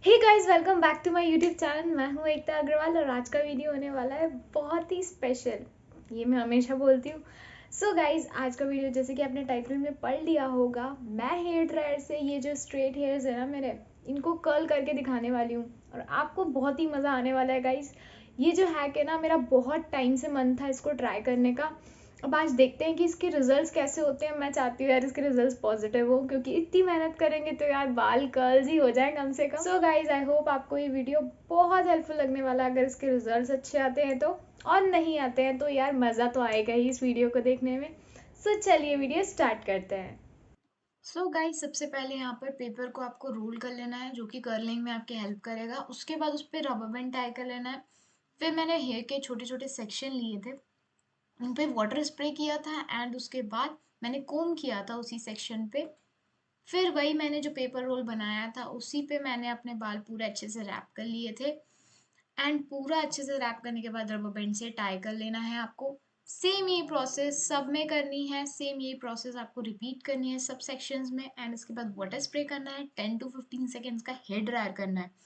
Hey guys, welcome back to my YouTube channel. मैं हूं एकता अग्रवाल और आज का वीडियो होने वाला है बहुत ही स्पेशल। ये मैं हमेशा बोलती हूँ। सो गाइस, आज का वीडियो जैसे कि आपने टाइटल में पढ़ लिया होगा, मैं हेयर ड्रायर से ये जो स्ट्रेट हेयर्स है ना मेरे, इनको कर्ल करके दिखाने वाली हूँ और आपको बहुत ही मज़ा आने वाला है गाइस। ये जो हैक है ना, मेरा बहुत टाइम से मन था इसको ट्राई करने का। अब आज देखते हैं कि इसके रिजल्ट्स कैसे होते हैं। मैं चाहती हूँ यार इसके रिजल्ट्स पॉजिटिव हो, क्योंकि इतनी मेहनत करेंगे तो यार बाल कर्ल्स ही हो जाए कम से कम। सो गाइज, आई होप आपको ये वीडियो बहुत हेल्पफुल लगने वाला है अगर इसके रिजल्ट्स अच्छे आते हैं तो। और नहीं आते हैं तो यार मज़ा तो आएगा ही इस वीडियो को देखने में। सो चलिए वीडियो स्टार्ट करते हैं। सो गाइज, सबसे पहले यहाँ पर पेपर को आपको रोल कर लेना है, जो कि कर्लिंग में आपकी हेल्प करेगा। उसके बाद उस पर रबर बैंड टाई कर लेना है। फिर मैंने हेयर के छोटे छोटे सेक्शन लिए थे, उन पे वाटर स्प्रे किया था एंड उसके बाद मैंने कोम किया था उसी सेक्शन पे। फिर वही मैंने जो पेपर रोल बनाया था उसी पे मैंने अपने बाल पूरे अच्छे से रैप कर लिए थे। एंड पूरा अच्छे से रैप करने के बाद रबर बैंड से टाई कर लेना है आपको। सेम यही प्रोसेस सब में करनी है, सेम यही प्रोसेस आपको रिपीट करनी है सब सेक्शंस में। एंड उसके बाद वाटर स्प्रे करना है, 10 to 15 सेकेंड्स का हेयर ड्रायर करना है।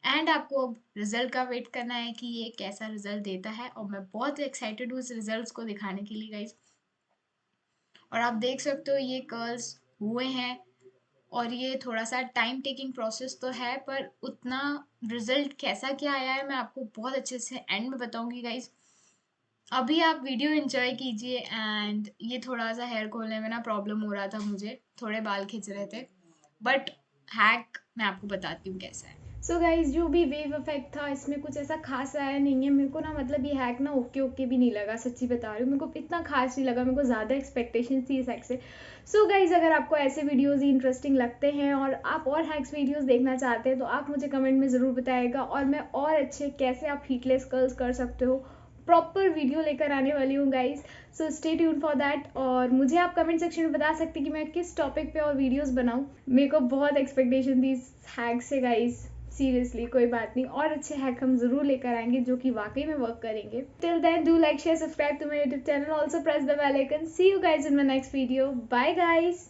एंड आपको अब रिजल्ट का वेट करना है कि ये कैसा रिजल्ट देता है, और मैं बहुत एक्साइटेड हूँ इस रिजल्ट्स को दिखाने के लिए गाइज। और आप देख सकते हो ये कर्ल्स हुए हैं, और ये थोड़ा सा टाइम टेकिंग प्रोसेस तो है, पर उतना रिजल्ट कैसा क्या आया है मैं आपको बहुत अच्छे से एंड में बताऊंगी गाइज। अभी आप वीडियो एंजॉय कीजिए। एंड ये थोड़ा सा हेयर खोलने में ना प्रॉब्लम हो रहा था, मुझे थोड़े बाल खिंच रहे थे, बट हैक मैं आपको बताती हूँ कैसा है। सो गाइज, जो भी वेव इफेक्ट था इसमें कुछ ऐसा खास आया नहीं है मेरे को ना। मतलब ये हैक ना ओके ओके भी नहीं लगा, सच्ची बता रही हूँ। मेरे को इतना खास नहीं लगा, मेरे को ज़्यादा एक्सपेक्टेशन थी इस हैक से। सो गाइज, अगर आपको ऐसे वीडियोस ही इंटरेस्टिंग लगते हैं और आप और हैक्स वीडियोस देखना चाहते हैं तो आप मुझे कमेंट में ज़रूर बताइएगा, और मैं और अच्छे कैसे आप हीटलेस कर्ल्स कर सकते हो प्रॉपर वीडियो लेकर आने वाली हूँ guys. So stay tune for that, और मुझे आप कमेंट सेक्शन में बता सकते हैं कि मैं किस टॉपिक पे और वीडियोस बनाऊँ। मेरे को बहुत एक्सपेक्टेशन थी इस हैक से गाइज। सीरियसली कोई बात नहीं, और अच्छे हैक हम जरूर लेकर आएंगे जो कि वाकई में वर्क करेंगे। Till then, do like share subscribe to my YouTube channel, also press the bell icon. See you guys in my next video. Bye guys.